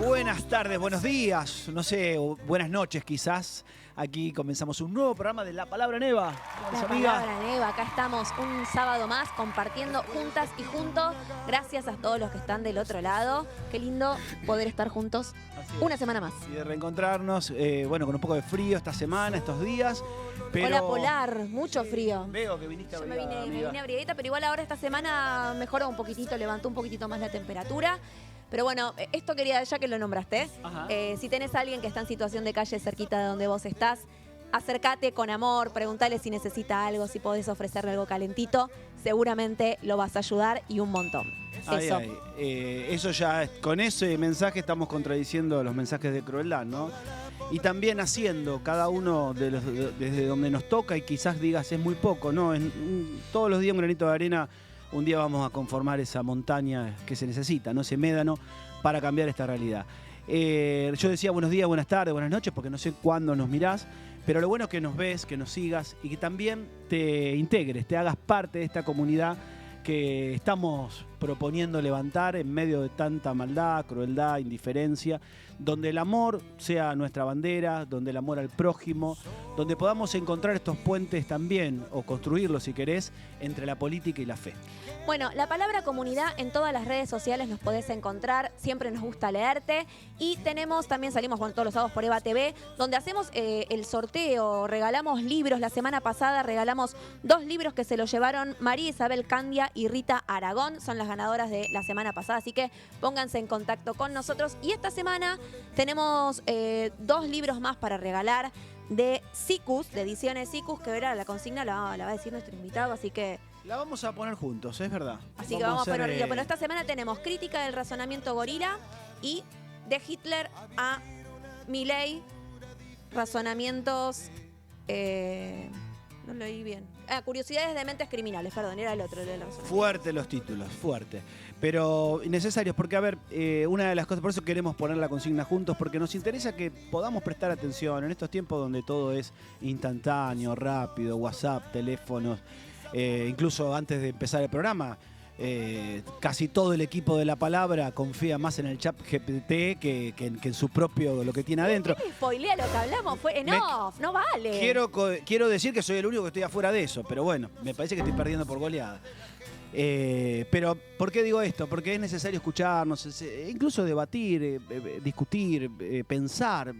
Buenas tardes, buenos días, no sé, o buenas noches quizás. Aquí comenzamos un nuevo programa de La Palabra Neva. La Palabra Neva, acá estamos un sábado más compartiendo juntas y juntos. Gracias a todos los que están del otro lado. Qué lindo poder estar juntos una semana más. Y de reencontrarnos, bueno, con un poco de frío esta semana, estos días. Pero... Hola Polar, mucho frío. Veo que viniste abrigada. Yo me vine abrigadita, pero igual ahora esta semana mejoró un poquitito, levantó un poquitito más la temperatura. Pero bueno, esto quería, ya que lo nombraste, si tenés a alguien que está en situación de calle cerquita de donde vos estás, acércate con amor, preguntale si necesita algo, si podés ofrecerle algo calentito, seguramente lo vas a ayudar y un montón. Eso. Eso ya, con ese mensaje estamos contradiciendo los mensajes de crueldad, ¿no? Y también haciendo cada uno desde donde nos toca y quizás digas es muy poco, ¿no? Todos los días un granito de arena. Un día vamos a conformar esa montaña que se necesita, ¿no? Ese médano para cambiar esta realidad. Yo decía buenos días, buenas tardes, buenas noches, porque no sé cuándo nos mirás, pero lo bueno es que nos ves, que nos sigas y que también te integres, te hagas parte de esta comunidad que estamos proponiendo levantar en medio de tanta maldad, crueldad, indiferencia, donde el amor sea nuestra bandera, donde el amor al prójimo, donde podamos encontrar estos puentes también, o construirlos si querés, entre la política y la fe. Bueno, la palabra comunidad en todas las redes sociales nos podés encontrar, siempre nos gusta leerte y también salimos todos los sábados por Eva TV, donde hacemos el sorteo, regalamos libros. La semana pasada regalamos 2 libros que se los llevaron María Isabel Candia y Rita Aragón, son las ganadoras de la semana pasada, así que pónganse en contacto con nosotros. Y esta semana tenemos 2 libros más para regalar de Sicus, de Ediciones Sicus, que era la consigna, la va a decir nuestro invitado, así que... La vamos a poner juntos, es verdad. Así que vamos a poner pero esta semana tenemos crítica del razonamiento gorila y de Hitler a Milei, razonamientos... no lo oí bien. Curiosidades de mentes criminales, perdón, era el otro. Fuerte los títulos, fuerte. Pero necesarios, porque a ver, una de las cosas, por eso queremos poner la consigna juntos, porque nos interesa que podamos prestar atención en estos tiempos donde todo es instantáneo, rápido, WhatsApp, teléfonos, incluso antes de empezar el programa. Casi todo el equipo de La Palabra confía más en el chat GPT que en su propio, lo que tiene adentro. Spoilea lo que hablamos, fue en off, no vale. Quiero decir que soy el único que estoy afuera de eso, pero bueno, me parece que estoy perdiendo por goleada. Pero, ¿por qué digo esto? Porque es necesario escucharnos, incluso debatir, discutir, pensar.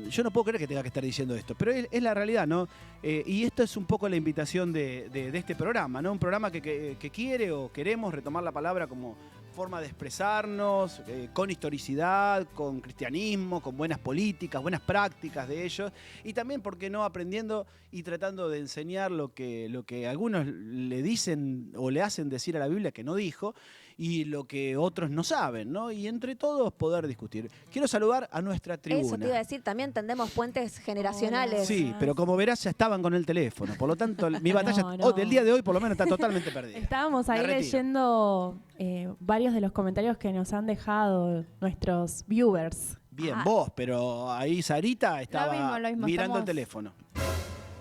Yo no puedo creer que tenga que estar diciendo esto, pero es la realidad, ¿no? Y esto es un poco la invitación de este programa, ¿no? Un programa que quiere o queremos retomar la palabra como forma de expresarnos, con historicidad, con cristianismo, con buenas políticas, buenas prácticas de ellos, y también, ¿por qué no?, aprendiendo y tratando de enseñar lo que algunos le dicen o le hacen decir a la Biblia que no dijo, y lo que otros no saben, ¿no? Y entre todos poder discutir. Quiero saludar a nuestra tribuna. Eso te iba a decir, también tendemos puentes generacionales. Sí, pero como verás ya estaban con el teléfono, por lo tanto mi batalla del día de hoy por lo menos está totalmente perdida. Estábamos ahí leyendo varios de los comentarios que nos han dejado nuestros viewers. Bien, vos, pero ahí Sarita estaba lo mismo, mirando el teléfono.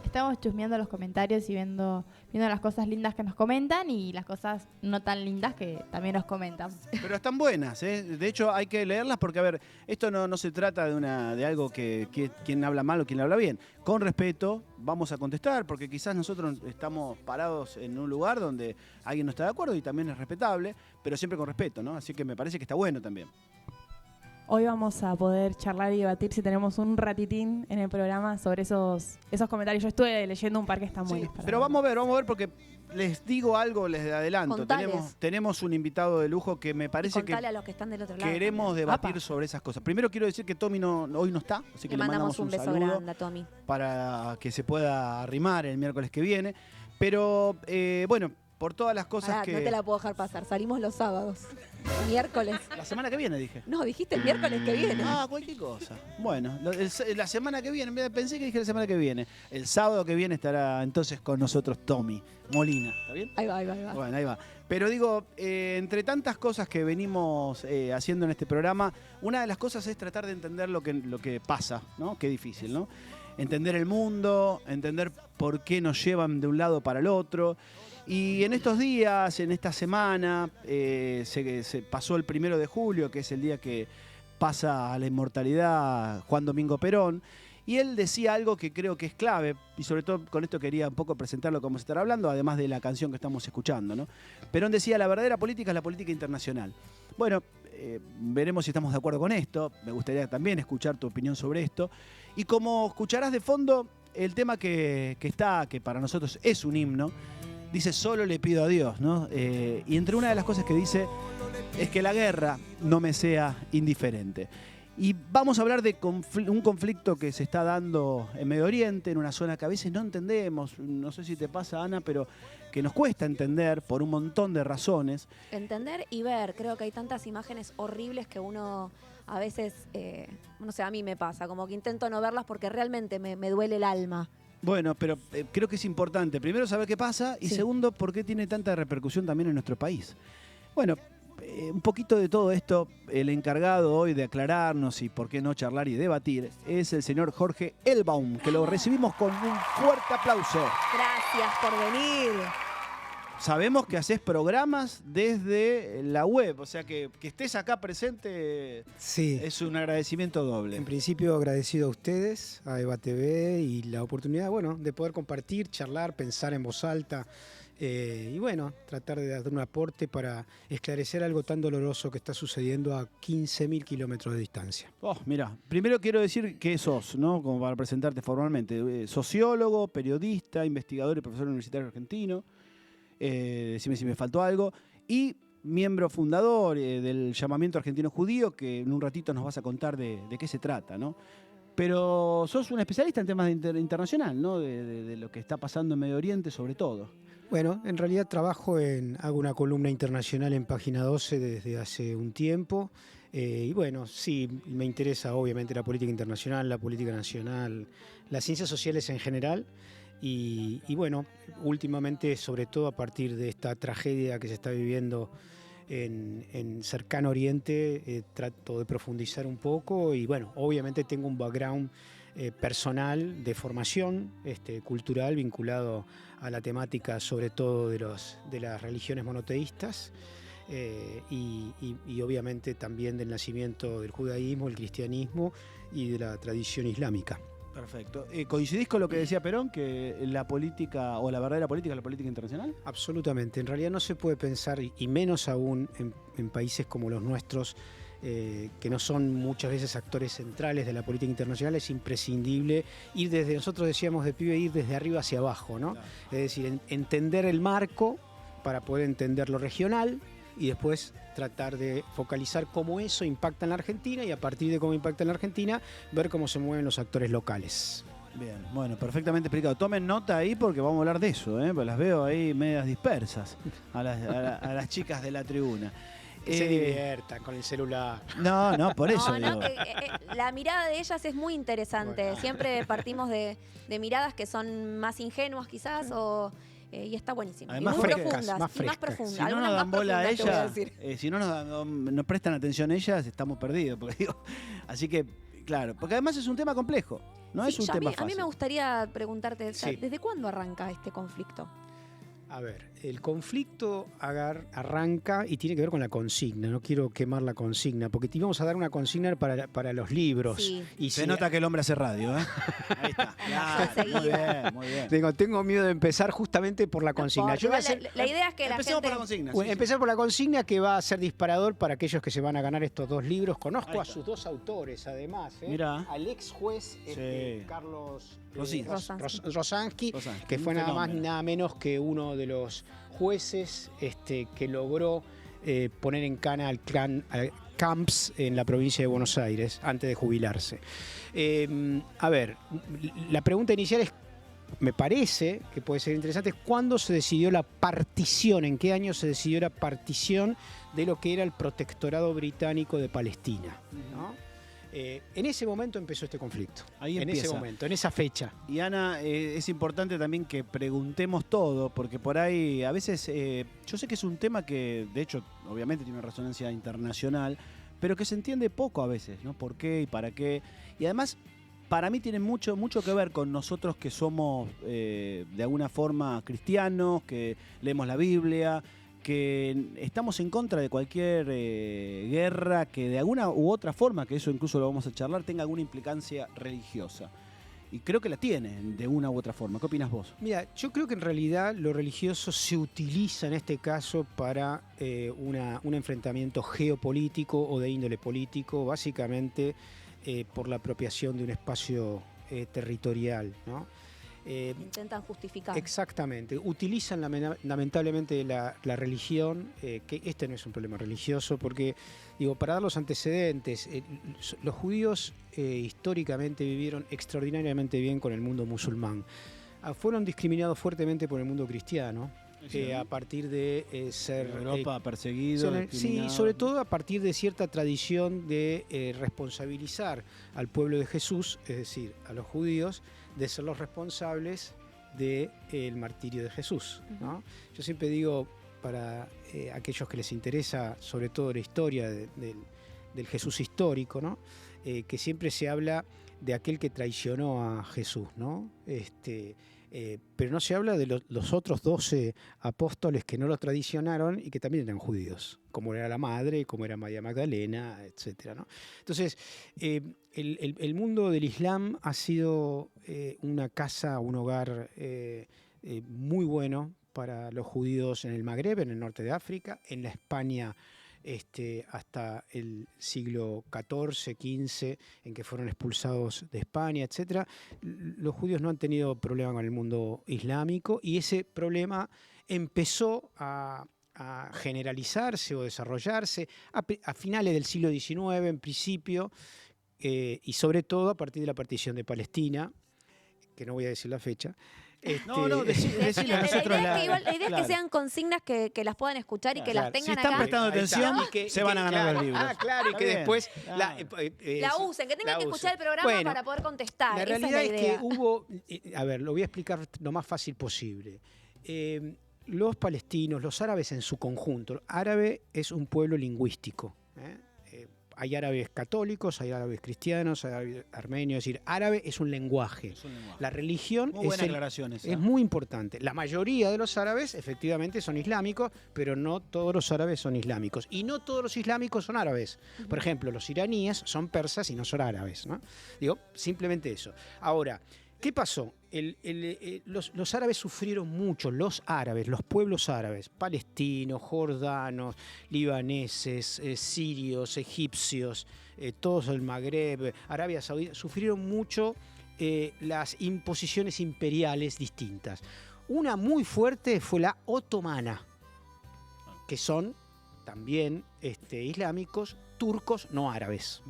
Estamos chusmeando los comentarios y viendo las cosas lindas que nos comentan y las cosas no tan lindas que también nos comentan. Pero están buenas, ¿eh? De hecho hay que leerlas porque, a ver, esto no se trata de algo que quien habla mal o quien habla bien. Con respeto vamos a contestar porque quizás nosotros estamos parados en un lugar donde alguien no está de acuerdo y también es respetable, pero siempre con respeto, ¿no? Así que me parece que está bueno también. Hoy vamos a poder charlar y debatir si tenemos un ratitín en el programa sobre esos comentarios. Yo estuve leyendo un par que están buenos. Pero vamos a ver porque les digo algo, les adelanto. Tenemos un invitado de lujo que me parece que, a los que están del otro lado queremos debatir sobre esas cosas. Primero quiero decir que Tommy hoy no está, así que le mandamos un beso grande a Tommy para que se pueda arrimar el miércoles que viene. Pero bueno, por todas las cosas que... No te la puedo dejar pasar, salimos los sábados. Miércoles. La semana que viene, dije. No, dijiste el miércoles que viene. Cualquier cosa. Bueno, la semana que viene, pensé que dije la semana que viene. El sábado que viene estará entonces con nosotros Tommy Molina. ¿Está bien? Ahí va. Bueno, ahí va. Pero digo, entre tantas cosas que venimos haciendo en este programa, una de las cosas es tratar de entender lo que pasa, ¿no? Qué difícil, ¿no? Entender el mundo, entender por qué nos llevan de un lado para el otro. Y en estos días, en esta semana, se pasó el 1 de julio, que es el día que pasa a la inmortalidad Juan Domingo Perón, y él decía algo que creo que es clave, y sobre todo con esto quería un poco presentarlo como se estará hablando, además de la canción que estamos escuchando, ¿no? Perón decía, la verdadera política es la política internacional. Bueno, veremos si estamos de acuerdo con esto, me gustaría también escuchar tu opinión sobre esto, y como escucharás de fondo, el tema que para nosotros es un himno, dice, solo le pido a Dios, ¿no? Y entre una de las cosas que dice es que la guerra no me sea indiferente. Y vamos a hablar de un conflicto que se está dando en Medio Oriente, en una zona que a veces no entendemos, no sé si te pasa, Ana, pero que nos cuesta entender por un montón de razones. Entender y ver, creo que hay tantas imágenes horribles que uno a veces, no sé, a mí me pasa, como que intento no verlas porque realmente me duele el alma. Bueno, pero creo que es importante, primero, saber qué pasa y segundo, por qué tiene tanta repercusión también en nuestro país. Bueno, un poquito de todo esto, el encargado hoy de aclararnos y por qué no charlar y debatir, es el señor Jorge Elbaum, que lo recibimos con un fuerte aplauso. Gracias por venir. Sabemos que haces programas desde la web, o sea que estés acá presente Sí. es un agradecimiento doble. En principio agradecido a ustedes, a Eva TV y la oportunidad, bueno, de poder compartir, charlar, pensar en voz alta y bueno, tratar de dar un aporte para esclarecer algo tan doloroso que está sucediendo a 15.000 kilómetros de distancia. Oh, mira, primero quiero decir que sos, ¿no? Como para presentarte formalmente, sociólogo, periodista, investigador y profesor universitario argentino. Decime si me faltó algo. Y miembro fundador del Llamamiento Argentino Judío, que en un ratito nos vas a contar de qué se trata, ¿no? Pero sos un especialista en temas internacional, ¿no? De lo que está pasando en Medio Oriente, sobre todo. Bueno, en realidad hago una columna internacional en Página 12 desde hace un tiempo. Y bueno, sí, me interesa obviamente la política internacional, la política nacional, las ciencias sociales en general. Y bueno, últimamente, sobre todo a partir de esta tragedia que se está viviendo en Cercano Oriente, trato de profundizar un poco y bueno, obviamente tengo un background personal de formación cultural vinculado a la temática sobre todo de las religiones monoteístas y obviamente también del nacimiento del judaísmo, el cristianismo y de la tradición islámica. Perfecto. ¿Coincidís con lo que decía Perón, que la política, o la verdadera política, es la política internacional? Absolutamente. En realidad no se puede pensar, y menos aún en países como los nuestros, que no son muchas veces actores centrales de la política internacional, es imprescindible ir desde, nosotros decíamos de pibe, ir desde arriba hacia abajo, ¿no? Claro. Es decir, entender el marco para poder entender lo regional y después tratar de focalizar cómo eso impacta en la Argentina y a partir de cómo impacta en la Argentina, ver cómo se mueven los actores locales. Bien, bueno, perfectamente explicado. Tomen nota ahí porque vamos a hablar de eso, porque las veo ahí medias dispersas a las chicas de la tribuna. Que se diviertan con el celular. No, por eso digo. La mirada de ellas es muy interesante. Bueno. Siempre partimos de miradas que son más ingenuas quizás y está buenísimo. Además, y muy frescas, profundas. más Y más frescas. profundas. Si no nos dan bola a ellas, si no nos prestan atención a ellas, estamos perdidos. Así que, claro, porque además es un tema complejo. No es un tema fácil. A mí me gustaría preguntarte, sí. ¿desde cuándo arranca este conflicto? A ver, el conflicto arranca y tiene que ver con la consigna. No quiero quemar la consigna, porque te íbamos a dar una consigna para los libros. Sí. Y se nota que el hombre hace radio, ¿eh? Ahí está. Claro, muy bien. Tengo miedo de empezar justamente por la consigna. La idea es que empecemos por la consigna. Empezar por la consigna, que va a ser disparador para aquellos que se van a ganar estos dos libros. Conozco a sus dos autores, además. Mirá. Al ex juez Carlos Rosansky, que fue nada más ni nada menos que uno de los jueces que logró poner en cana al clan Camps en la provincia de Buenos Aires antes de jubilarse. A ver, la pregunta inicial es, me parece que puede ser interesante, ¿cuándo se decidió la partición? ¿En qué año se decidió la partición de lo que era el protectorado británico de Palestina? ¿No? En ese momento empezó este conflicto. Ahí en empieza. ese momento, en esa fecha. Y Ana, es importante también que preguntemos todo, porque por ahí a veces, yo sé que es un tema que, de hecho, obviamente tiene una resonancia internacional, pero que se entiende poco a veces, ¿no? ¿Por qué y para qué? Y además, para mí tiene mucho que ver con nosotros que somos de alguna forma cristianos, que leemos la Biblia, que estamos en contra de cualquier guerra que de alguna u otra forma, que eso incluso lo vamos a charlar, tenga alguna implicancia religiosa. Y creo que la tiene de una u otra forma. ¿Qué opinas vos? Mira, yo creo que en realidad lo religioso se utiliza en este caso para un enfrentamiento geopolítico o de índole político, básicamente por la apropiación de un espacio territorial, ¿no? Intentan justificar. Exactamente. Utilizan lamentablemente la religión, que este no es un problema religioso, porque, digo, para dar los antecedentes, los judíos históricamente vivieron extraordinariamente bien con el mundo musulmán. Fueron discriminados fuertemente por el mundo cristiano. A partir de ser... Europa perseguido. Sí, sobre todo a partir de cierta tradición de responsabilizar al pueblo de Jesús, es decir, a los judíos, de ser los responsables del martirio de Jesús, ¿no? Yo siempre digo, para aquellos que les interesa sobre todo la historia del Jesús histórico, ¿no? Que siempre se habla de aquel que traicionó a Jesús, ¿no? Pero no se habla de los otros 12 apóstoles que no lo traicionaron y que también eran judíos, como era la madre, como era María Magdalena, etc., ¿no? Entonces, el mundo del Islam ha sido una casa, un hogar muy bueno para los judíos en el Magreb, en el norte de África, en la España hasta el siglo XIV, XV, en que fueron expulsados de España, etc. Los judíos no han tenido problema con el mundo islámico y ese problema empezó a generalizarse o desarrollarse a finales del siglo XIX, en principio, y sobre todo a partir de la partición de Palestina, que no voy a decir la fecha. Decile a nosotros la idea es que sean consignas que las puedan escuchar y que las tengan si están acá. prestando atención, se van a ganar los libros. Claro, y que después la usen, que tengan que escuchar el programa para poder contestar. La realidad es que hubo, a ver, lo voy a explicar lo más fácil posible. Los palestinos, los árabes en su conjunto, árabe es un pueblo lingüístico, hay árabes católicos, hay árabes cristianos, hay árabes armenios, es decir, árabe es un lenguaje. La religión es muy importante. La mayoría de los árabes efectivamente son islámicos, pero no todos los árabes son islámicos. Y no todos los islámicos son árabes. Por ejemplo, los iraníes son persas y no son árabes, ¿no? Digo, simplemente eso. Ahora, ¿qué pasó? Los árabes sufrieron mucho, los árabes, los pueblos árabes, palestinos, jordanos, libaneses, sirios, egipcios, todos el Magreb, Arabia Saudita, sufrieron mucho las imposiciones imperiales distintas. Una muy fuerte fue la otomana, que son también islámicos, turcos, no árabes.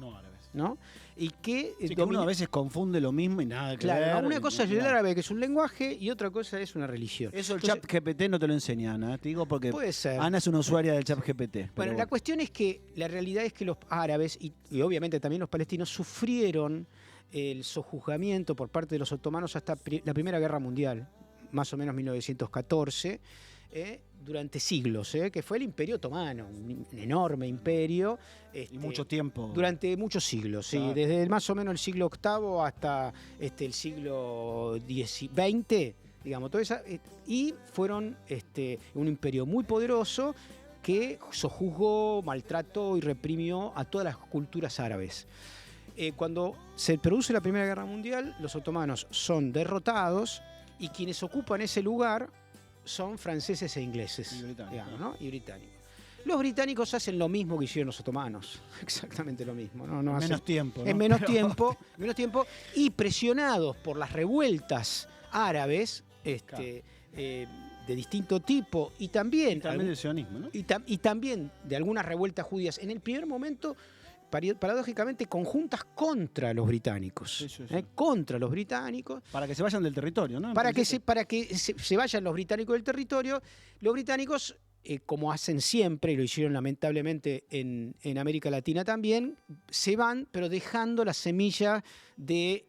¿No? Y que uno a veces confunde lo mismo y nada que ver. Claro, una cosa es el árabe, que es un lenguaje, y otra cosa es una religión. Eso el ChatGPT no te lo enseña, Ana. Te digo porque puede ser. Ana es una usuaria del ChatGPT. Bueno, la cuestión es que la realidad es que los árabes, y obviamente también los palestinos, sufrieron el sojuzgamiento por parte de los otomanos hasta la Primera Guerra Mundial, más o menos 1914, durante siglos, que fue el Imperio Otomano, un enorme imperio. Y mucho tiempo. Durante muchos siglos, sí, claro. Desde más o menos el siglo VIII hasta el siglo XX, digamos, todo eso, y fueron un imperio muy poderoso que sojuzgó, maltrató y reprimió a todas las culturas árabes. Cuando se produce la Primera Guerra Mundial, los otomanos son derrotados y quienes ocupan ese lugar son franceses e ingleses, y británicos, digamos, ¿no? Y británicos. Los británicos hacen lo mismo que hicieron los otomanos, exactamente lo mismo. No en menos tiempo. ¿No? En menos tiempo, y presionados por las revueltas árabes de distinto tipo y también del sionismo, ¿no? Y también de algunas revueltas judías en el primer momento, paradójicamente conjuntas contra los británicos. Sí. Contra los británicos. Para que se vayan del territorio, ¿no? Para que se vayan los británicos del territorio. Los británicos, como hacen siempre, y lo hicieron lamentablemente en América Latina también, se van, pero dejando la semilla de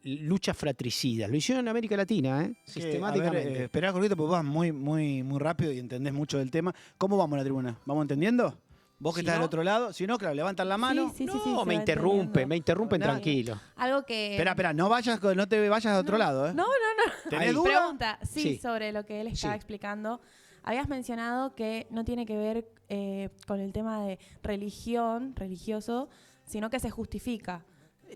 luchas fratricidas. Lo hicieron en América Latina, sistemáticamente. Esperá, Jorgito, porque vas muy rápido y entendés mucho del tema. ¿Cómo vamos a la tribuna? ¿Vamos entendiendo? Vos que Si estás del no- otro lado, si no, claro, levantan la mano. Sí, No, se me va interrumpen, entendiendo. me interrumpen Nada. tranquilo. Algo que... Espera, no te vayas a otro lado, ¿eh? No, ¿Tenés Ahí. duda? Pregunta, sí, Sí. sobre lo que él estaba Sí. explicando. Habías mencionado que no tiene que ver con el tema de religión, religioso, sino que se justifica.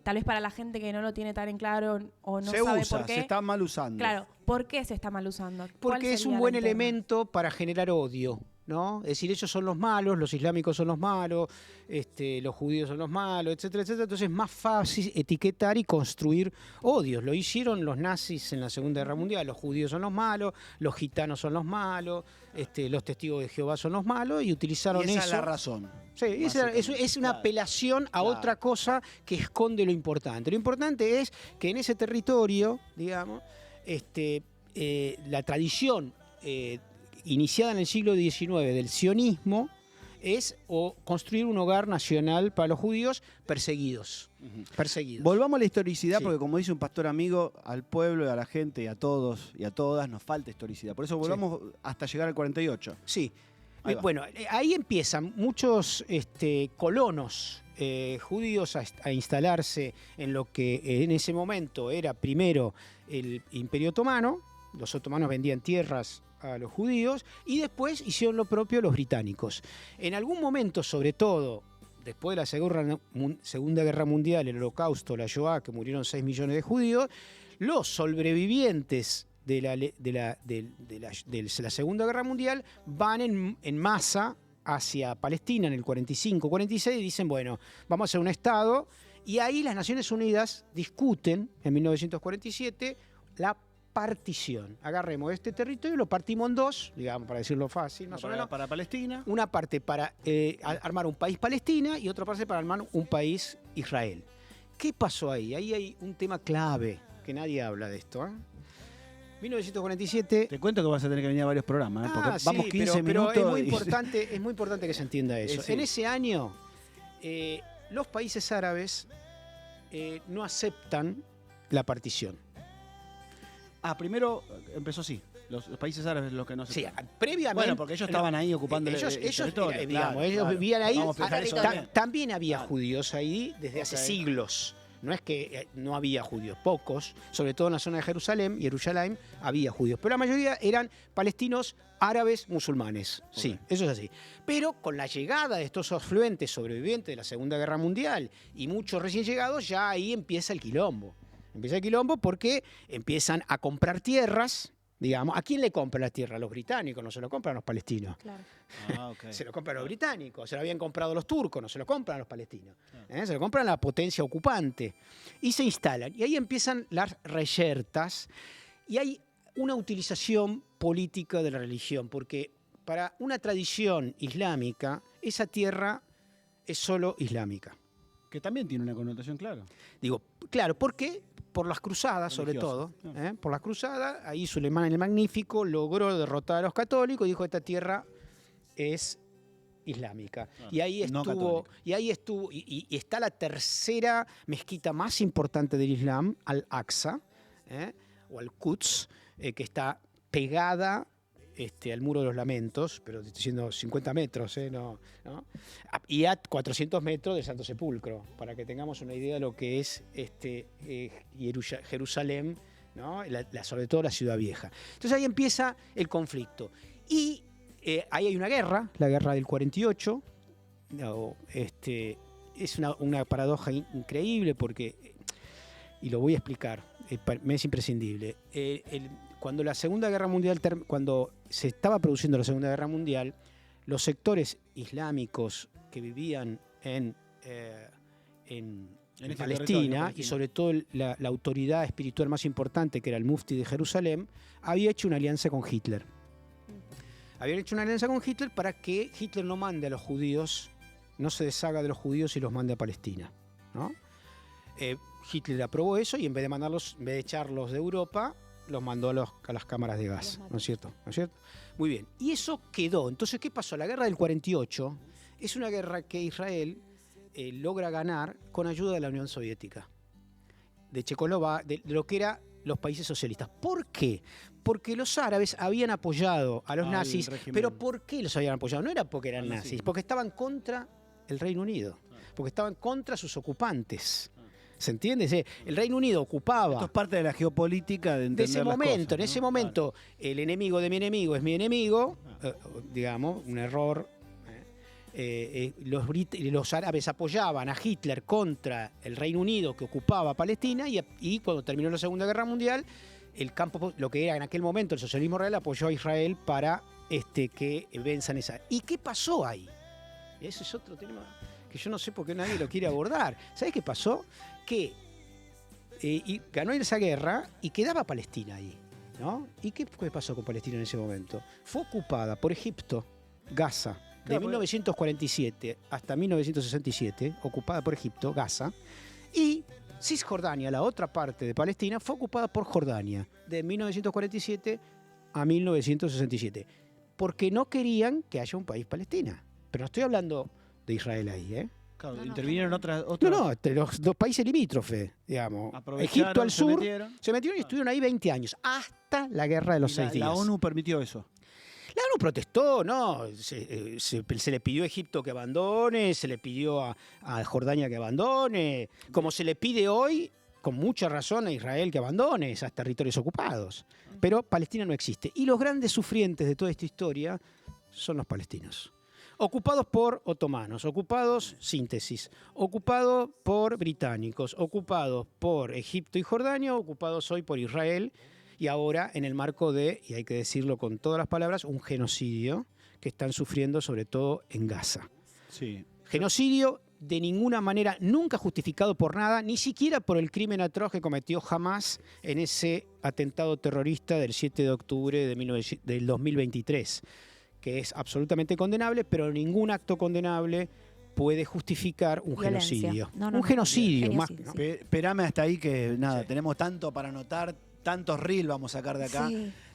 Tal vez para la gente que no lo tiene tan en claro o no se sabe usa, por qué. se está mal usando. Claro, ¿por qué se está mal usando? ¿Cuál Porque es sería un buen la interna? elemento para generar odio, ¿no? Es decir, ellos son los malos, los islámicos son los malos, los judíos son los malos, etcétera, etcétera. Entonces es más fácil etiquetar y construir odios. Lo hicieron los nazis en la Segunda Guerra Mundial. Los judíos son los malos, los gitanos son los malos, los testigos de Jehová son los malos y utilizaron Y esa eso. es la razón. Sí, es una Claro. apelación a Claro. otra cosa que esconde lo importante. Lo importante es que en ese territorio, digamos, la tradición iniciada en el siglo XIX del sionismo es construir un hogar nacional para los judíos perseguidos. Perseguidos. Volvamos a la historicidad, Sí. porque como dice un pastor amigo, al pueblo, a la gente, y a todos y a todas nos falta historicidad. Por eso volvamos hasta llegar al 48. Sí. Ahí va. Bueno, ahí empiezan muchos colonos judíos a instalarse en lo que en ese momento era primero el Imperio Otomano. Los otomanos vendían tierras a los judíos y después hicieron lo propio los británicos. En algún momento, sobre todo después de la Segunda Guerra Mundial, el Holocausto, la Shoah, que murieron 6 millones de judíos, los sobrevivientes de la Segunda Guerra Mundial van en masa hacia Palestina en el 45-46 y dicen, bueno, vamos a hacer un Estado. Y ahí las Naciones Unidas discuten, en 1947, la partición. Agarremos este territorio y lo partimos en dos, digamos, para decirlo fácil, más o menos. Para Palestina. Una parte para armar un país Palestina y otra parte para armar un país Israel. ¿Qué pasó ahí? Ahí hay un tema clave, que nadie habla de esto, 1947... Te cuento que vas a tener que venir a varios programas, porque sí, vamos 15 pero minutos. es muy y- importante, es muy importante que se entienda eso. Sí. En ese año, los países árabes no aceptan la partición. Primero empezó así. Los países árabes los que no se. Sí, previamente... Bueno, porque ellos estaban ahí ocupando el ellos, territorio, digamos, claro, ellos claro. vivían ahí. Vamos a explicar eso también. También había Claro. judíos ahí desde hace Ok. siglos. No es que no había judíos, pocos, sobre todo en la zona de Jerusalén había judíos, pero la mayoría eran palestinos, árabes, musulmanes. Sí, eso es así. Pero con la llegada de estos afluentes sobrevivientes de la Segunda Guerra Mundial y muchos recién llegados, ya ahí empieza el quilombo. Empieza el quilombo porque empiezan a comprar tierras. Digamos, ¿a quién le compran las tierras? A los británicos, no se lo compran a los palestinos. Claro. Ok. Se lo compran a los británicos, se lo habían comprado los turcos, no se lo compran a los palestinos. Se lo compran a la potencia ocupante. Y se instalan. Y ahí empiezan las reyertas. Y hay una utilización política de la religión, porque para una tradición islámica, esa tierra es solo islámica. Que también tiene una connotación clara. Digo, claro, ¿por qué? Por las cruzadas, sobre todo. Religiosa. Por las cruzadas, ahí Suleimán el Magnífico logró derrotar a los católicos y dijo, esta tierra es islámica. Claro, Y ahí no estuvo, católica. y está la tercera mezquita más importante del Islam, Al-Aqsa, o Al-Quds, que está pegada al Muro de los Lamentos, pero estoy diciendo 50 metros, ¿no? Y a 400 metros del Santo Sepulcro, para que tengamos una idea de lo que es Jerusalén, ¿no? Sobre todo la Ciudad Vieja. Entonces ahí empieza el conflicto. Y ahí hay una guerra, la guerra del 48. Es una paradoja increíble porque, y lo voy a explicar, me es imprescindible. Cuando la Segunda Guerra Mundial, cuando se estaba produciendo la Segunda Guerra Mundial, los sectores islámicos que vivían en este Palestina, territorio, y sobre todo la autoridad espiritual más importante, que era el mufti de Jerusalén, había hecho una alianza con Hitler. Habían hecho una alianza con Hitler para que Hitler no mande a los judíos, no se deshaga de los judíos y los mande a Palestina, ¿no? Hitler aprobó eso y en vez de echarlos de Europa, los mandó a las cámaras de gas, ¿no es cierto? ¿No es cierto? Muy bien. Y eso quedó. Entonces, ¿qué pasó? La guerra del 48 es una guerra que Israel logra ganar con ayuda de la Unión Soviética, de lo que era los países socialistas. ¿Por qué? Porque los árabes habían apoyado a los nazis, pero ¿por qué los habían apoyado? No era porque eran nazis, porque estaban contra el Reino Unido, porque estaban contra sus ocupantes. ¿Se entiende? El Reino Unido ocupaba... Esto es parte de la geopolítica de entender ese las momento, cosas, ¿no? en ese momento, el enemigo de mi enemigo es mi enemigo, digamos, un error. Los árabes apoyaban a Hitler contra el Reino Unido que ocupaba Palestina y cuando terminó la Segunda Guerra Mundial, el campo, lo que era en aquel momento el socialismo real, apoyó a Israel para que venzan esa. ¿Y qué pasó ahí? Ese es otro tema que yo no sé por qué nadie lo quiere abordar. ¿Sabes qué pasó? Que ganó esa guerra y quedaba Palestina ahí, ¿no? ¿Y qué pasó con Palestina en ese momento? Fue ocupada por Egipto, Gaza, de 1947 hasta 1967, ocupada por Egipto, Gaza, y Cisjordania, la otra parte de Palestina, fue ocupada por Jordania, de 1947 a 1967, porque no querían que haya un país Palestina. Pero no estoy hablando de Israel ahí, ¿eh? Claro, intervinieron otras... No, entre los dos países limítrofes, digamos. Egipto al sur, se metieron y estuvieron ahí 20 años, hasta la guerra de los 6 días. La ONU permitió eso. La ONU protestó, ¿no? Se le pidió a Egipto que abandone, se le pidió a Jordania que abandone, como se le pide hoy, con mucha razón, a Israel que abandone esos territorios ocupados. Pero Palestina no existe. Y los grandes sufrientes de toda esta historia son los palestinos. Ocupados por otomanos, ocupados, síntesis, ocupados por británicos, ocupados por Egipto y Jordania, ocupados hoy por Israel y ahora en el marco de, y hay que decirlo con todas las palabras, un genocidio que están sufriendo sobre todo en Gaza. Sí. Genocidio de ninguna manera, nunca justificado por nada, ni siquiera por el crimen atroz que cometió Hamás en ese atentado terrorista del 7 de octubre del 2023. Que es absolutamente condenable, pero ningún acto condenable puede justificar un genocidio. Un genocidio. Más, ¿no? Esperame hasta ahí que nada, tenemos tanto para anotar, tantos reels vamos a sacar de acá,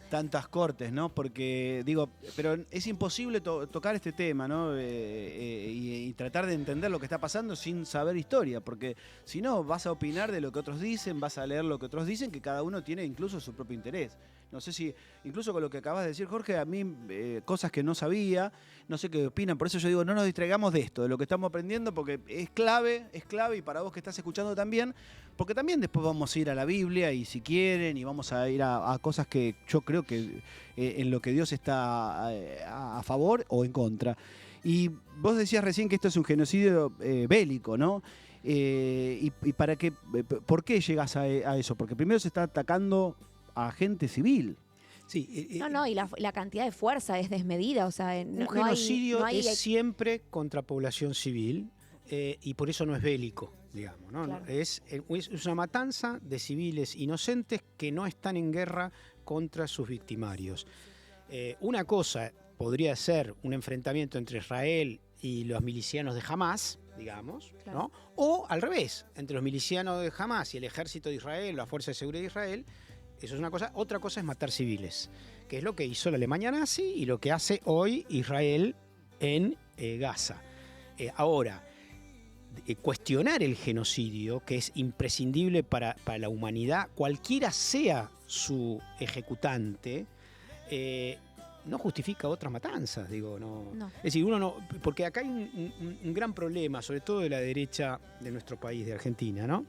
tantas cortes, ¿no? Porque, digo, pero es imposible tocar este tema, ¿no? Y tratar de entender lo que está pasando sin saber historia, porque si no, vas a opinar de lo que otros dicen, vas a leer lo que otros dicen, que cada uno tiene incluso su propio interés. No sé si, incluso con lo que acabas de decir, Jorge, a mí cosas que no sabía, no sé qué opinan, por eso yo digo, no nos distraigamos de esto, de lo que estamos aprendiendo, porque es clave, y para vos que estás escuchando también, porque también después vamos a ir a la Biblia, y si quieren, y vamos a ir a cosas que yo creo que en lo que Dios está a favor o en contra. Y vos decías recién que esto es un genocidio bélico, ¿no? Y para qué, ¿por qué llegas a eso? Porque primero se está atacando a gente civil. Sí, y la cantidad de fuerza es desmedida, o sea, un genocidio es siempre contra población civil y por eso no es bélico, digamos, ¿no? Claro. Es una matanza de civiles inocentes que no están en guerra contra sus victimarios. Una cosa podría ser un enfrentamiento entre Israel y los milicianos de Hamás, digamos, claro, ¿no? O al revés, entre los milicianos de Hamás y el ejército de Israel, la fuerza de seguridad de Israel. Eso es una cosa. Otra cosa es matar civiles, que es lo que hizo la Alemania nazi y lo que hace hoy Israel en Gaza. Ahora, cuestionar el genocidio, que es imprescindible para la humanidad, cualquiera sea su ejecutante, no justifica otras matanzas, digo, no. Es decir, uno no, porque acá hay un gran problema, sobre todo de la derecha de nuestro país, de Argentina, ¿no?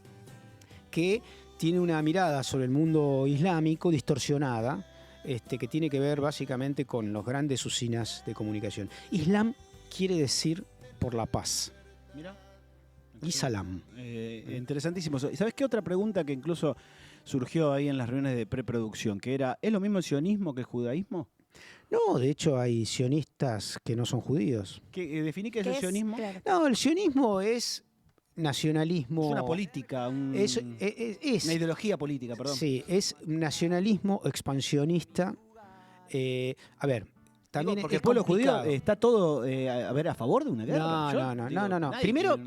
Que tiene una mirada sobre el mundo islámico distorsionada, que tiene que ver básicamente con los grandes usinas de comunicación. Islam quiere decir por la paz. Mira. Y salam. Interesantísimo. ¿Sabes qué otra pregunta que incluso surgió ahí en las reuniones de preproducción? Que era, ¿es lo mismo el sionismo que el judaísmo? No, de hecho hay sionistas que no son judíos. ¿Definí qué es el sionismo? Claro. No, el sionismo es nacionalismo. Es una política, una ideología política, perdón. Sí, es nacionalismo expansionista. A ver, también porque el pueblo judío está todo a favor de una guerra. No.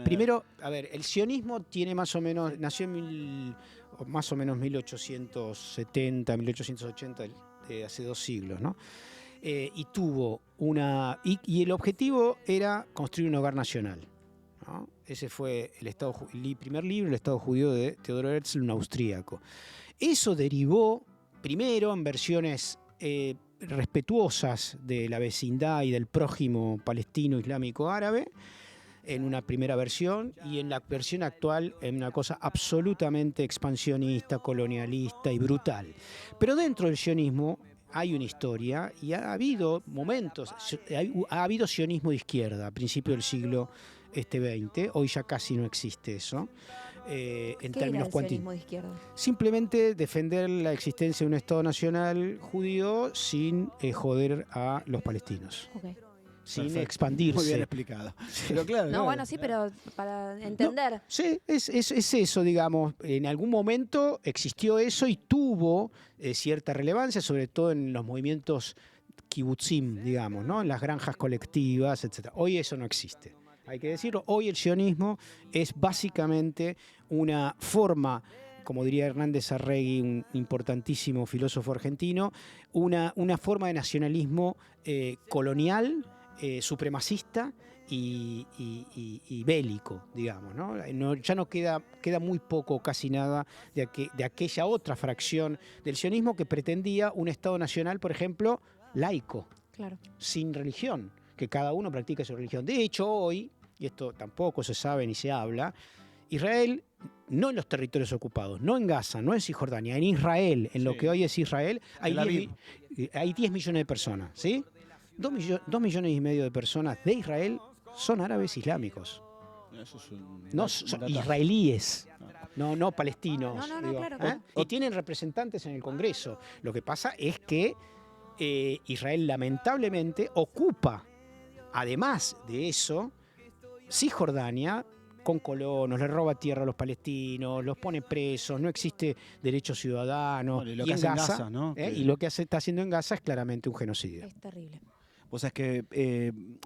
Primero, a ver, el sionismo tiene más o menos, nació en más o menos 1870, 1880, hace 2 siglos, ¿no? Y tuvo y el objetivo era construir un hogar nacional, ¿no? Ese fue el primer libro, El Estado Judío, de Teodoro Herzl, un austríaco. Eso derivó primero en versiones respetuosas de la vecindad y del prójimo palestino islámico árabe, en una primera versión, y en la versión actual en una cosa absolutamente expansionista, colonialista y brutal. Pero dentro del sionismo hay una historia y ha habido momentos, ha habido sionismo de izquierda a principios del siglo XX, hoy ya casi no existe eso. En términos sionismo de izquierda? Simplemente defender la existencia de un Estado nacional judío sin joder a los palestinos. Okay. Sin Perfecto. expandirse. Muy bien explicado. Pero claro, No, claro. bueno, sí, pero para entender. No, sí, es eso, digamos. En algún momento existió eso y tuvo cierta relevancia, sobre todo en los movimientos kibutzim, digamos, ¿no? En las granjas colectivas, etc. Hoy eso no existe. Hay que decirlo, hoy el sionismo es básicamente una forma, como diría Hernández Arregui, un importantísimo filósofo argentino, una forma de nacionalismo colonial, supremacista y bélico, digamos, ¿no? Ya no queda muy poco, casi nada, de aquella otra fracción del sionismo que pretendía un Estado nacional, por ejemplo, laico, Claro. sin religión, que cada uno practique su religión. De hecho, hoy, y esto tampoco se sabe ni se habla, Israel, no en los territorios ocupados, no en Gaza, no en Cisjordania, en Israel, en lo que hoy es Israel, hay 10 millones de personas, ¿sí? 2 millones y medio de personas de Israel son árabes islámicos. Eso es un Son dato. israelíes, no palestinos. No, digo, claro. Y tienen representantes en el Congreso. Lo que pasa es que Israel lamentablemente ocupa, además de eso, Cisjordania con colonos, le roba tierra a los palestinos, los pone presos, no existe derecho ciudadano. Bueno, y lo y que en hace en Gaza, Gaza, ¿no? Y lo que está haciendo en Gaza es claramente un genocidio. Es terrible. Vos sabés que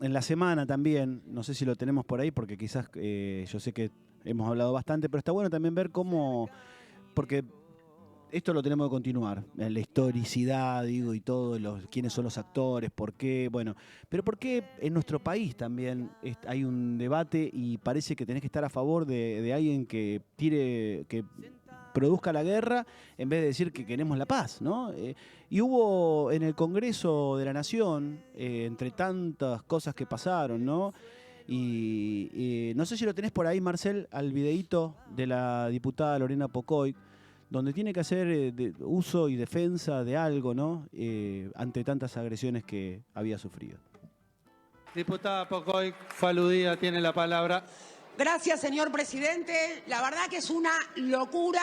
en la semana también, no sé si lo tenemos por ahí, porque quizás yo sé que hemos hablado bastante, pero está bueno también ver cómo, porque esto lo tenemos que continuar, la historicidad, digo, y todo, quiénes son los actores, por qué, bueno, pero por qué en nuestro país también hay un debate y parece que tenés que estar a favor de alguien que produzca la guerra en vez de decir que queremos la paz, ¿no? Y hubo en el Congreso de la Nación, entre tantas cosas que pasaron, ¿no? Y no sé si lo tenés por ahí, Marcel, al videíto de la diputada Lorena Pocoy, donde tiene que hacer uso y defensa de algo, ¿no? Ante tantas agresiones que había sufrido. Diputada Pocoy, Faludía tiene la palabra. Gracias, señor presidente. La verdad que es una locura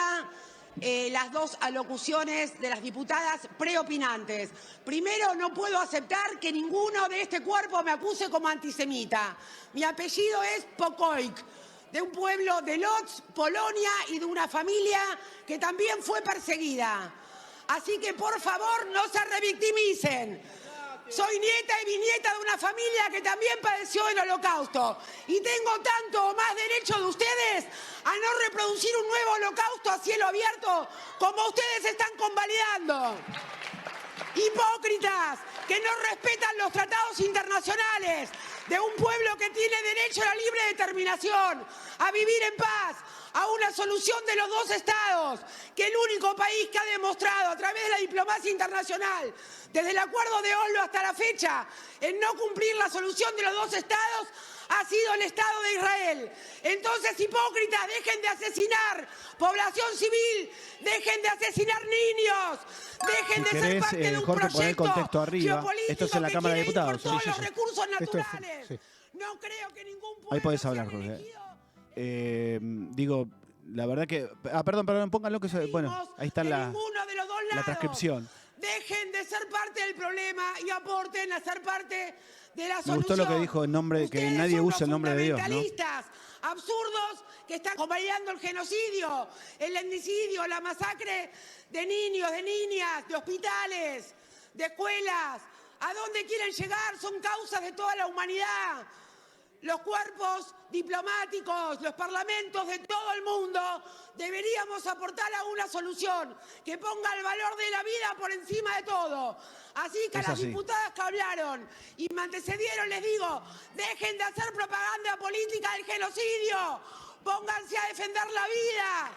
las dos alocuciones de las diputadas preopinantes. Primero, no puedo aceptar que ninguno de este cuerpo me acuse como antisemita. Mi apellido es Pocoy, de un pueblo de Lodz, Polonia, y de una familia que también fue perseguida. Así que, por favor, no se revictimicen. Soy nieta y bisnieta de una familia que también padeció el Holocausto. Y tengo tanto o más derecho de ustedes a no reproducir un nuevo Holocausto a cielo abierto como ustedes están convalidando. Hipócritas que no respetan los tratados internacionales de un pueblo que tiene derecho a la libre determinación, a vivir en paz, a una solución de los dos estados, que el único país que ha demostrado a través de la diplomacia internacional, desde el acuerdo de Oslo hasta la fecha, en no cumplir la solución de los dos estados, ha sido el Estado de Israel. Entonces, hipócritas, dejen de asesinar población civil, dejen de asesinar niños, dejen de ser parte de un Jorge, poner el proyecto contexto arriba. geopolítico Esto es en la que Cámara de quiere ir por Diputados. todos Sí, los sí. recursos Esto es- naturales. sí. No creo que ningún pueblo Ahí podés hablar, sea Jorge. elegido. Digo, la verdad que... perdón, pónganlo que... Bueno, ahí está de la ninguno de los dos la lados. transcripción. Dejen de ser parte del problema y aporten a ser parte de la Me solución. gustó lo que dijo en nombre, que Ustedes nadie son use el unos nombre de Dios, ¿no? fundamentalistas absurdos que están convalidando el genocidio, el etnicidio, la masacre de niños, de niñas, de hospitales, de escuelas. ¿A dónde quieren llegar? Son causas de toda la humanidad. los cuerpos diplomáticos, los parlamentos de todo el mundo, deberíamos aportar a una solución que ponga el valor de la vida por encima de todo. Así que a las diputadas que hablaron y me antecedieron les digo, dejen de hacer propaganda política del genocidio, pónganse a defender la vida.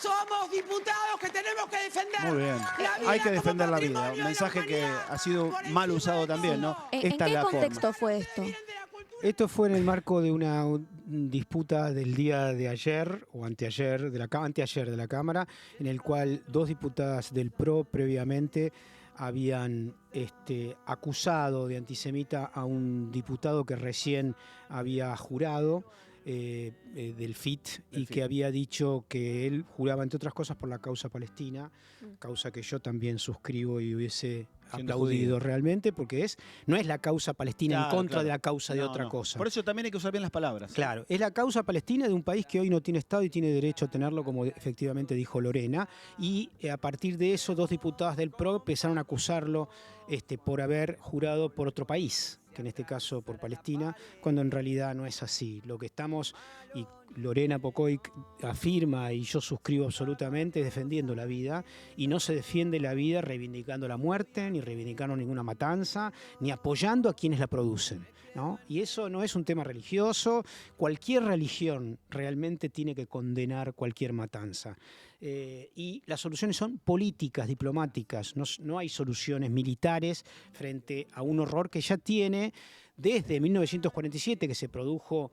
Somos diputados que tenemos que defender Muy bien. la vida. Hay que defender la vida. patrimonio Un mensaje de la que humanidad, ha sido por mal encima usado de también, ¿no? todo. ¿En Esta qué es la contexto forma. fue esto? Esto fue en el marco de una disputa del día de ayer o anteayer de la Cámara, en el cual dos diputadas del PRO previamente habían acusado de antisemita a un diputado que recién había jurado del FIT y que había dicho que él juraba, entre otras cosas, por la causa palestina, causa que yo también suscribo y hubiese aplaudido realmente, porque no es la causa palestina en contra de la causa de otra cosa. Por eso también hay que usar bien las palabras. Claro, es la causa palestina de un país que hoy no tiene Estado y tiene derecho a tenerlo, como efectivamente dijo Lorena, y a partir de eso dos diputadas del PRO empezaron a acusarlo por haber jurado por otro país, que en este caso por Palestina, cuando en realidad no es así. Lo que estamos, y Lorena Pocoic afirma, y yo suscribo absolutamente, es defendiendo la vida, y no se defiende la vida reivindicando la muerte, ni reivindicando ninguna matanza, ni apoyando a quienes la producen, ¿no? Y eso no es un tema religioso. Cualquier religión realmente tiene que condenar cualquier matanza. Y las soluciones son políticas, diplomáticas. No hay soluciones militares frente a un horror que ya tiene desde 1947, que se produjo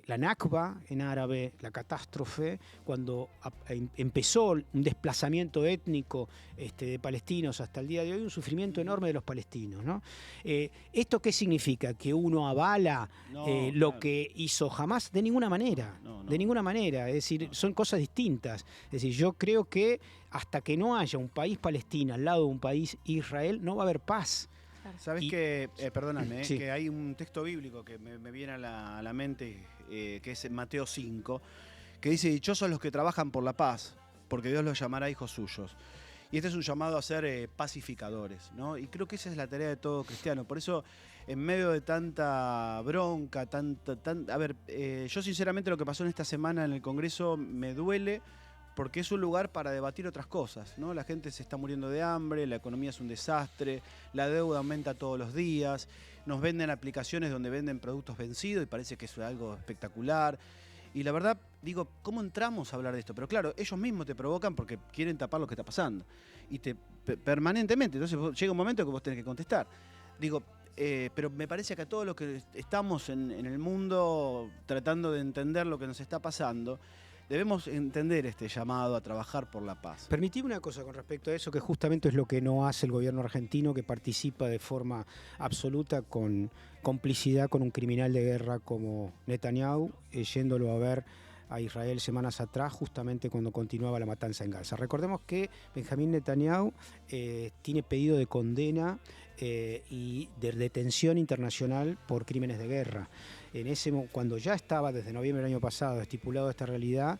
la Nakba en árabe, la catástrofe, cuando empezó un desplazamiento étnico de palestinos hasta el día de hoy, un sufrimiento enorme de los palestinos, ¿no? ¿Esto qué significa? ¿Que uno avala lo que hizo Hamás? De ninguna manera, de ninguna manera. Es decir, son cosas distintas. Es decir, yo creo que hasta que no haya un país Palestina al lado de un país Israel, no va a haber paz. Sabes que, perdóname, sí, que hay un texto bíblico que me viene a la mente, que es en Mateo 5, que dice: dichosos los que trabajan por la paz, porque Dios los llamará hijos suyos. Y este es un llamado a ser pacificadores, ¿no? Y creo que esa es la tarea de todo cristiano. Por eso, en medio de tanta bronca, yo sinceramente lo que pasó en esta semana en el Congreso me duele, porque es un lugar para debatir otras cosas, ¿no? La gente se está muriendo de hambre, la economía es un desastre, la deuda aumenta todos los días, nos venden aplicaciones donde venden productos vencidos y parece que eso es algo espectacular. Y la verdad, digo, ¿cómo entramos a hablar de esto? Pero claro, ellos mismos te provocan porque quieren tapar lo que está pasando. Y permanentemente, entonces llega un momento que vos tenés que contestar. Digo, pero me parece que a todos los que estamos en el mundo tratando de entender lo que nos está pasando, debemos entender este llamado a trabajar por la paz. Permitime una cosa con respecto a eso, que justamente es lo que no hace el gobierno argentino, que participa de forma absoluta con complicidad con un criminal de guerra como Netanyahu, yéndolo a ver a Israel semanas atrás, justamente cuando continuaba la matanza en Gaza. Recordemos que Benjamín Netanyahu tiene pedido de condena y de detención internacional por crímenes de guerra. Cuando ya estaba desde noviembre del año pasado estipulado esta realidad,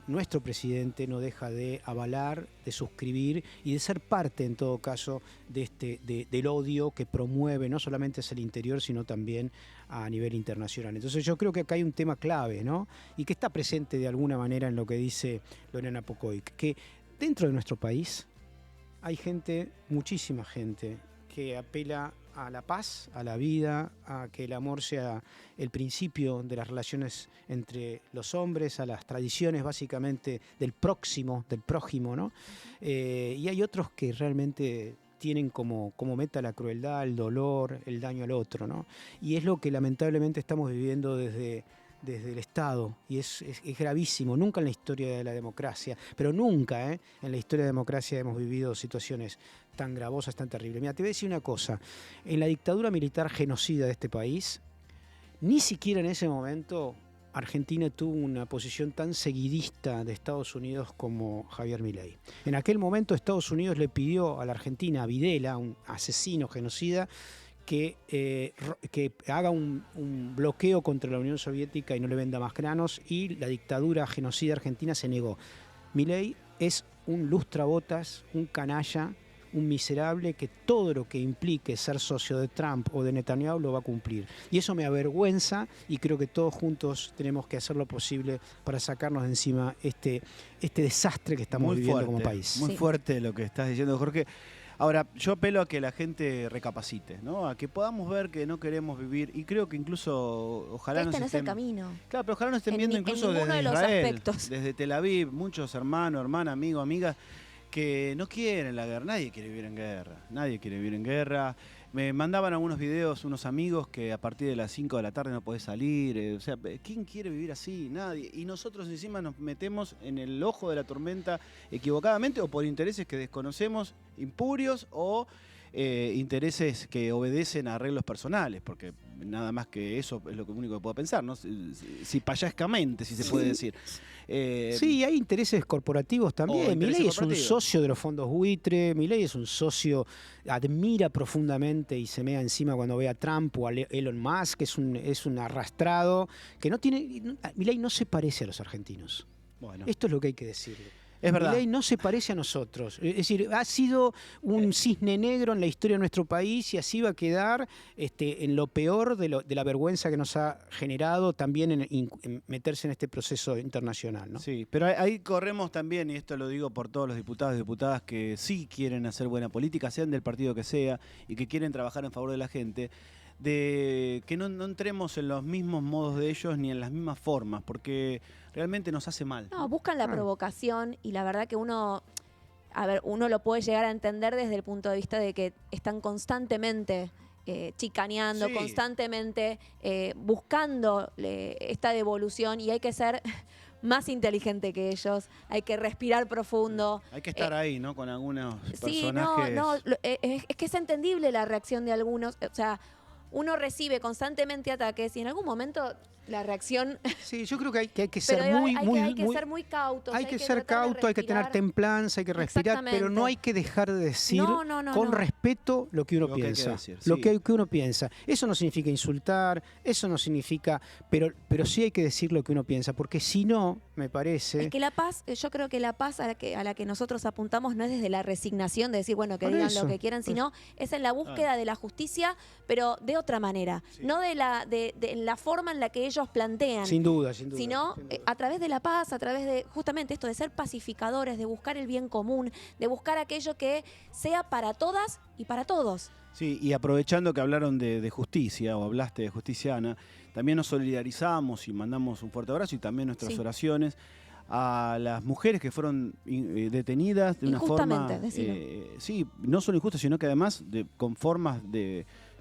nuestro presidente no deja de avalar, de suscribir y de ser parte, en todo caso, del odio que promueve no solamente hacia el interior, sino también a nivel internacional. Entonces yo creo que acá hay un tema clave, ¿no? Y que está presente de alguna manera en lo que dice Lorena Pocoic, que dentro de nuestro país hay gente, muchísima gente, que apela a la paz, a la vida, a que el amor sea el principio de las relaciones entre los hombres, a las tradiciones básicamente del prójimo, ¿no? Y hay otros que realmente tienen como meta la crueldad, el dolor, el daño al otro, ¿no? Y es lo que lamentablemente estamos viviendo desde el Estado, y es gravísimo. Nunca en la historia de la democracia, pero nunca en la historia de la democracia hemos vivido situaciones tan gravosas, tan terribles. Mira, te voy a decir una cosa: en la dictadura militar genocida de este país, ni siquiera en ese momento Argentina tuvo una posición tan seguidista de Estados Unidos como Javier Milei. En aquel momento Estados Unidos le pidió a la Argentina, a Videla, un asesino genocida, que haga un bloqueo contra la Unión Soviética y no le venda más granos, y la dictadura genocida argentina se negó. Milei es un lustrabotas, un canalla, un miserable que todo lo que implique ser socio de Trump o de Netanyahu lo va a cumplir. Y eso me avergüenza y creo que todos juntos tenemos que hacer lo posible para sacarnos de encima este desastre que estamos viviendo como país. Muy fuerte lo que estás diciendo, Jorge. Ahora, yo apelo a que la gente recapacite, ¿no? A que podamos ver que no queremos vivir, y creo que incluso, ojalá este nos no es el estén... camino. Claro, pero ojalá nos estén viendo incluso en ninguno desde de los Israel, aspectos. desde Tel Aviv, muchos hermanos, hermanas, amigos, amigas, que no quieren la guerra. Nadie quiere vivir en guerra, nadie quiere vivir en guerra. Me mandaban algunos videos unos amigos que a partir de las 5 de la tarde no podés salir. O sea, ¿quién quiere vivir así? Nadie. Y nosotros encima nos metemos en el ojo de la tormenta equivocadamente o por intereses que desconocemos, impurios o intereses que obedecen a arreglos personales, porque nada más que eso es lo único que puedo pensar, ¿no? Si payascamente, si se puede decir. Sí, hay intereses corporativos también. Milei es un socio de los fondos buitre, Milei es un socio, admira profundamente y se mea encima cuando ve a Trump o a Elon Musk, es un arrastrado, que no tiene... Milei no se parece a los argentinos. Bueno. Esto es lo que hay que decirle. Es verdad. Milei no se parece a nosotros. Es decir, ha sido un cisne negro en la historia de nuestro país y así va a quedar en lo peor de la vergüenza que nos ha generado también en meterse en este proceso internacional, ¿no? Sí, pero ahí corremos también, y esto lo digo por todos los diputados y diputadas que sí quieren hacer buena política, sean del partido que sea, y que quieren trabajar en favor de la gente, de que no entremos en los mismos modos de ellos ni en las mismas formas, porque realmente nos hace mal. No, buscan la provocación y la verdad que uno lo puede llegar a entender desde el punto de vista de que están constantemente chicaneando, constantemente buscando esta devolución y hay que ser más inteligente que ellos, hay que respirar profundo. Hay que estar ahí, ¿no? Con algunos personajes. Sí, no, es que es entendible la reacción de algunos, o sea, uno recibe constantemente ataques y en algún momento la reacción... Sí, yo creo que hay que ser ser muy cautos. Hay que ser cauto, hay que tener templanza, hay que respirar, pero no hay que dejar de decir con respeto lo que uno piensa. Lo que uno piensa. Eso no significa insultar, eso no significa... Pero sí hay que decir lo que uno piensa, porque si no, me parece... Es que la paz, yo creo que la paz a la que nosotros apuntamos no es desde la resignación de decir, bueno, que digan lo que quieran, sino es en la búsqueda de la justicia, pero de otra manera. No de la forma en la que ellos plantean. Sin duda. Sino a través de la paz, a través de justamente esto de ser pacificadores, de buscar el bien común, de buscar aquello que sea para todas y para todos. Sí, y aprovechando que hablaron de justicia, o hablaste de justicia, Ana, también nos solidarizamos y mandamos un fuerte abrazo y también nuestras oraciones a las mujeres que fueron detenidas de una forma... sí, no solo injusta, sino que además con formas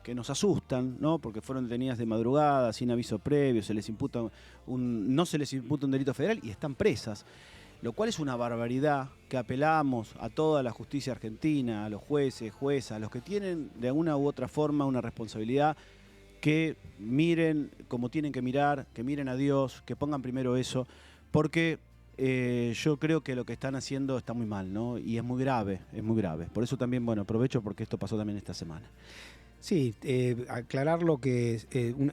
que nos asustan, ¿no? Porque fueron detenidas de madrugada, sin aviso previo, no se les imputa un delito federal y están presas. Lo cual es una barbaridad, que apelamos a toda la justicia argentina, a los jueces, juezas, a los que tienen de alguna u otra forma una responsabilidad, que miren como tienen que mirar, que miren a Dios, que pongan primero eso, porque yo creo que lo que están haciendo está muy mal, ¿no? Y es muy grave, es muy grave. Por eso también, bueno, aprovecho porque esto pasó también esta semana. Sí, aclarar lo que es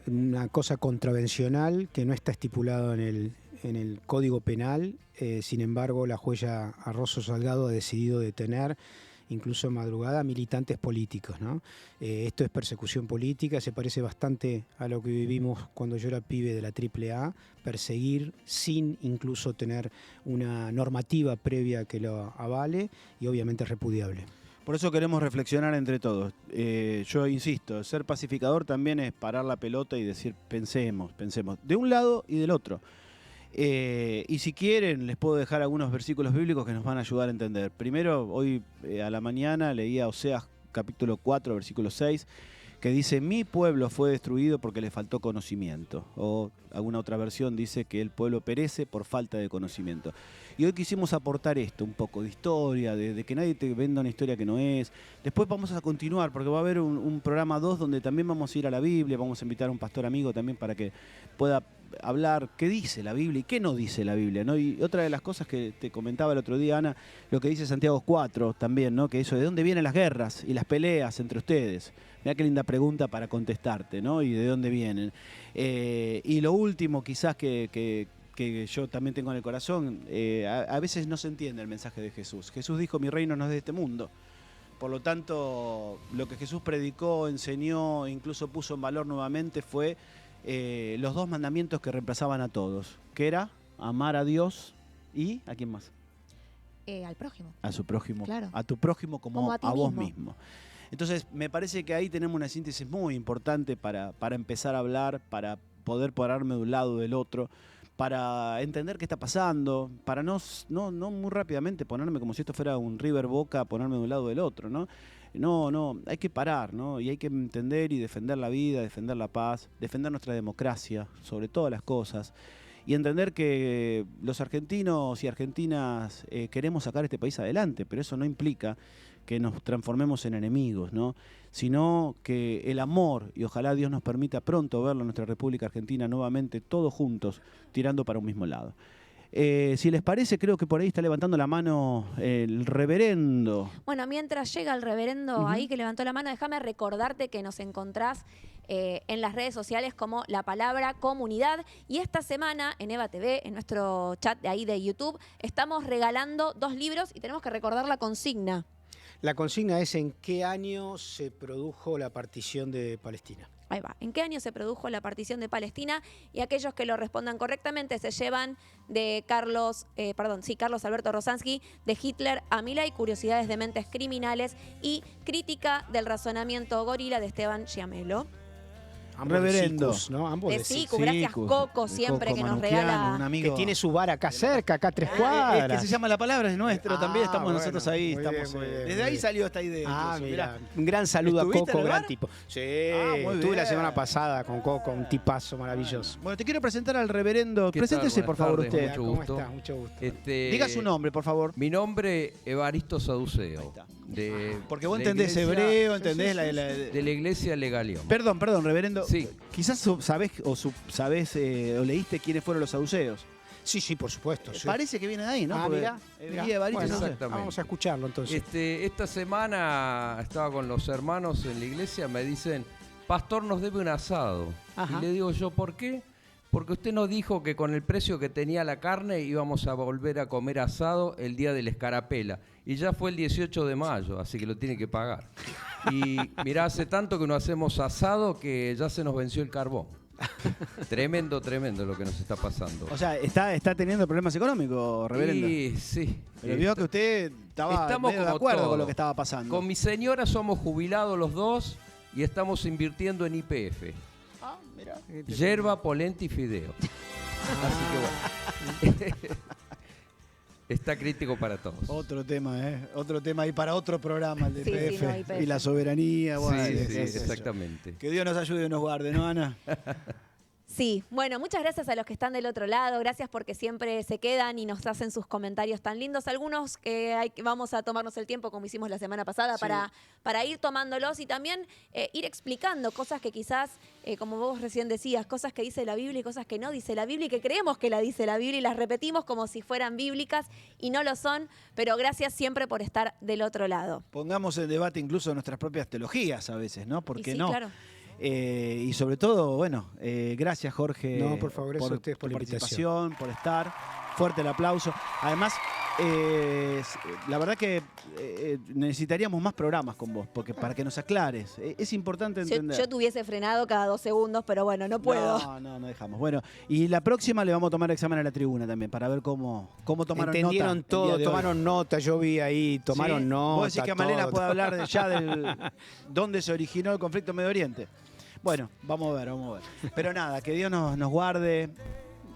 una cosa contravencional que no está estipulado en el Código Penal. Sin embargo, la jueza Arroso Salgado ha decidido detener, incluso en madrugada, militantes políticos, ¿no? Esto es persecución política, se parece bastante a lo que vivimos cuando yo era pibe de la AAA, perseguir sin incluso tener una normativa previa que lo avale y obviamente es repudiable. Por eso queremos reflexionar entre todos. Yo insisto, ser pacificador también es parar la pelota y decir, pensemos, de un lado y del otro. Y si quieren, les puedo dejar algunos versículos bíblicos que nos van a ayudar a entender. Primero, hoy a la mañana leía Oseas capítulo 4, versículo 6, que dice, mi pueblo fue destruido porque le faltó conocimiento. O alguna otra versión dice que el pueblo perece por falta de conocimiento. Y hoy quisimos aportar esto, un poco de historia, de que nadie te venda una historia que no es. Después vamos a continuar, porque va a haber un programa 2 donde también vamos a ir a la Biblia, vamos a invitar a un pastor amigo también para que pueda hablar qué dice la Biblia y qué no dice la Biblia, ¿no? Y otra de las cosas que te comentaba el otro día, Ana, lo que dice Santiago 4 también, ¿no? Que eso, ¿de dónde vienen las guerras y las peleas entre ustedes? Mirá qué linda pregunta para contestarte, ¿no? Y de dónde vienen. Y lo último, quizás que yo también tengo en el corazón, a veces no se entiende el mensaje de Jesús. Jesús dijo, mi reino no es de este mundo. Por lo tanto, lo que Jesús predicó, enseñó, incluso puso en valor nuevamente fue los 2 mandamientos que reemplazaban a todos, que era amar a Dios y ¿a quién más? Al prójimo. A su prójimo, Claro. a tu prójimo como a ti a vos mismo. mismo. Entonces, me parece que ahí tenemos una síntesis muy importante para empezar a hablar, para poder pararme de un lado o del otro, para entender qué está pasando, para no muy rápidamente ponerme como si esto fuera un River Boca, ponerme de un lado o del otro, ¿no? No, hay que parar, ¿no? Y hay que entender y defender la vida, defender la paz, defender nuestra democracia, sobre todas las cosas. Y entender que los argentinos y argentinas queremos sacar este país adelante, pero eso no implica que nos transformemos en enemigos, ¿no? Sino que el amor, y ojalá Dios nos permita pronto verlo en nuestra República Argentina nuevamente, todos juntos, tirando para un mismo lado. Si les parece, creo que por ahí está levantando la mano el reverendo. Bueno, mientras llega el reverendo ahí que levantó la mano, déjame recordarte que nos encontrás en las redes sociales como La Palabra Comunidad. Y esta semana en Eva TV, en nuestro chat de ahí de YouTube, estamos regalando 2 libros y tenemos que recordar la consigna. La consigna es ¿en qué año se produjo la partición de Palestina? Ahí va. ¿En qué año se produjo la partición de Palestina? Y aquellos que lo respondan correctamente se llevan de Carlos Alberto Rosansky, de Hitler a Milei, Curiosidades de Mentes Criminales y Crítica del Razonamiento Gorila de Esteban Giamelo. Ambos Reverendo. de Sicus, ¿no? Ambos De de Sicus. Sicu, gracias Coco siempre que nos regala. un amigo Que tiene su bar acá cerca, acá a 3 cuadras. que se llama La Palabra, es nuestro, también estamos bueno, nosotros ahí. muy Estamos, bien, muy bien, desde muy ahí bien. salió esta idea. incluso, Mira, un gran saludo a ¿Estuviste Coco, en el gran bar? tipo. Sí, muy estuve la bien. semana pasada con Coco, un tipazo maravilloso. Bueno, te quiero presentar al reverendo. ¿Qué tal? Preséntese, por Buenas favor, tardes, usted. mucho ¿Cómo gusto. está? Mucho gusto. Diga su nombre, por favor. Mi nombre, Evaristo Saduceo. Ahí está. De Porque vos la entendés iglesia- hebreo, entendés de la iglesia Legalión. Perdón, reverendo. Sí. Quizás sabés o leíste quiénes fueron los saduceos. Sí, por supuesto. sí. Parece que viene de ahí, ¿no? Porque Mirá. Guía Evaristo, Bueno, no sé. exactamente. vamos a escucharlo entonces. Esta semana estaba con los hermanos en la iglesia, me dicen, pastor, nos debe un asado. Ajá. Y le digo yo, ¿por qué? Porque usted nos dijo que con el precio que tenía la carne íbamos a volver a comer asado el día de la escarapela. Y ya fue el 18 de mayo, así que lo tiene que pagar. Y mirá, hace tanto que no hacemos asado que ya se nos venció el carbón. Tremendo lo que nos está pasando. O sea, está teniendo problemas económicos, reverendo. Y sí. Pero vio que usted estaba Estamos medio de como acuerdo todo. con lo que estaba pasando. Con mi señora somos jubilados los dos y estamos invirtiendo en YPF. Ah, mira. Yerba, polenta y fideo. Así que bueno. Está crítico para todos. Otro tema, ¿eh? Otro tema y para otro programa, el de Sí, sí, IPF, no, IPF. y la soberanía. Bueno, Sí, qué sí, sé yo. exactamente. Que Dios nos ayude y nos guarde, ¿no, Ana? Sí, bueno, muchas gracias a los que están del otro lado, gracias porque siempre se quedan y nos hacen sus comentarios tan lindos. Algunos que vamos a tomarnos el tiempo, como hicimos la semana pasada, Sí. para ir tomándolos y también ir explicando cosas que quizás, como vos recién decías, cosas que dice la Biblia y cosas que no dice la Biblia y que creemos que la dice la Biblia y las repetimos como si fueran bíblicas y no lo son, pero gracias siempre por estar del otro lado. Pongamos en debate incluso nuestras propias teologías a veces, ¿no? Y Porque sí, no. claro. Y sobre todo, bueno, gracias Jorge No, por favor, eso a ustedes por tu la participación, por estar. Fuerte el aplauso. Además, la verdad que necesitaríamos más programas con vos, porque para que nos aclares. Es importante entender. Yo te hubiese frenado cada 2 segundos, pero bueno, no puedo. No dejamos. Bueno, y la próxima le vamos a tomar examen a la tribuna también, para ver cómo tomaron Entendieron nota. todo, el día de hoy. tomaron nota, yo vi ahí, tomaron ¿Sí? nota. Vos decís que Malena todo. puede hablar ya del dónde se originó el conflicto en Medio Oriente. Bueno, vamos a ver. Pero nada, que Dios nos guarde,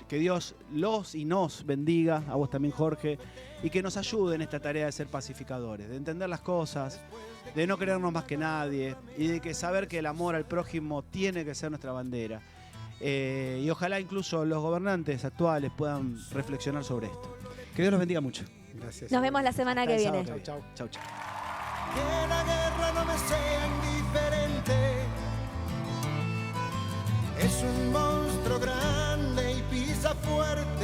que Dios los y nos bendiga, a vos también, Jorge, y que nos ayude en esta tarea de ser pacificadores, de entender las cosas, de no creernos más que nadie y de que saber que el amor al prójimo tiene que ser nuestra bandera. Y ojalá incluso los gobernantes actuales puedan reflexionar sobre esto. Que Dios los bendiga mucho. Gracias. Nos vemos la semana Hasta que el viene. sábado. Chau. Chau. Que la guerra no me sea indiferente. Es un monstruo grande y pisa fuerte.